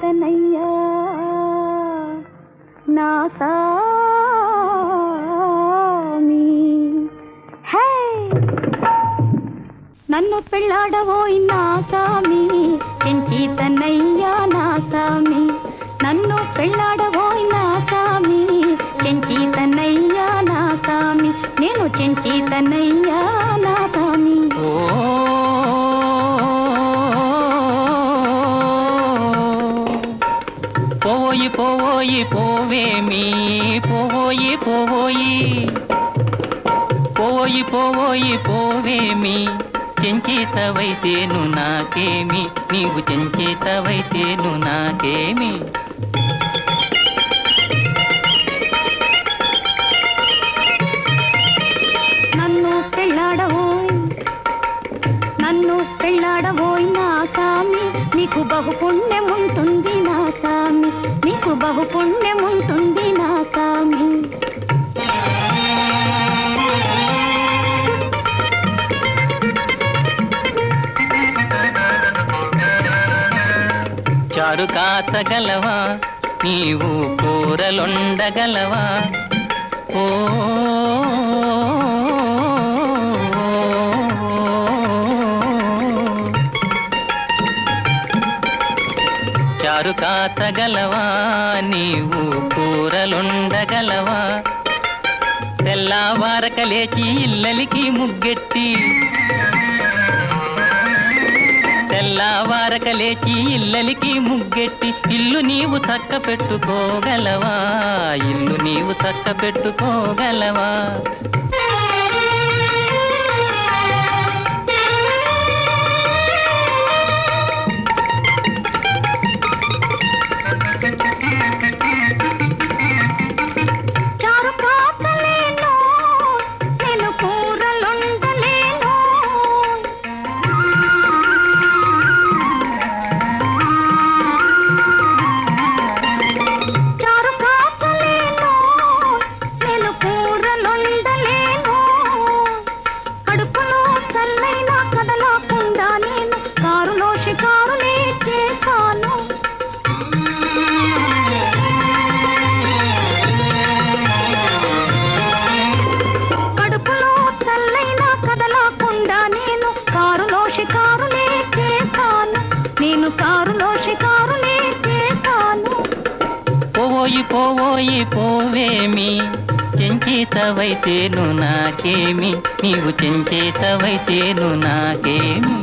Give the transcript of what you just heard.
చెంచితనయ్యా నా సామి. హే నన్ను పెళ్ళాడవోయ్ నా సామి, చెంచితనయ్యా నా సామి. నన్ను పెళ్ళాడవోయ్ నా సామి, చెంచితనయ్యా నా సామి. నేను చెంచితనయ్యా నా సామి. పోవోయి పోవోయి పోవేమి, పోవోయి పోవోయి పోవోయి పోవోయి పోవేమి. చెంచితవైతేను నాకేమి, నీవు చెంచితవైతేను నాకేమి. నన్ను పెళ్ళాడవోయ్ నా సామి, నీకు బహుపుణ్యముంటుంది నా సామి, నీకు బహుపుణ్యముంటుంది నా సామి. చారు కాచగలవా, నీవు కూరలొండగలవా. ఓ చారు కాచగలవా, నీవు కూరలుండగలవా. తెల్లవారక లేచి ఇల్లలికి ముగ్గెట్టి, తెల్లవారక లేచి ఇల్లలికి ముగ్గెట్టి. ఇల్లు నీవు చక్క పెట్టుకోగలవా, ఇల్లు నీవు చక్క పెట్టుకోగలవా. పోవోయి పోవోయి పోవేమి, చెంచితవైతేను నాకేమి, నీవు చెంచితవైతేను నాకేమి.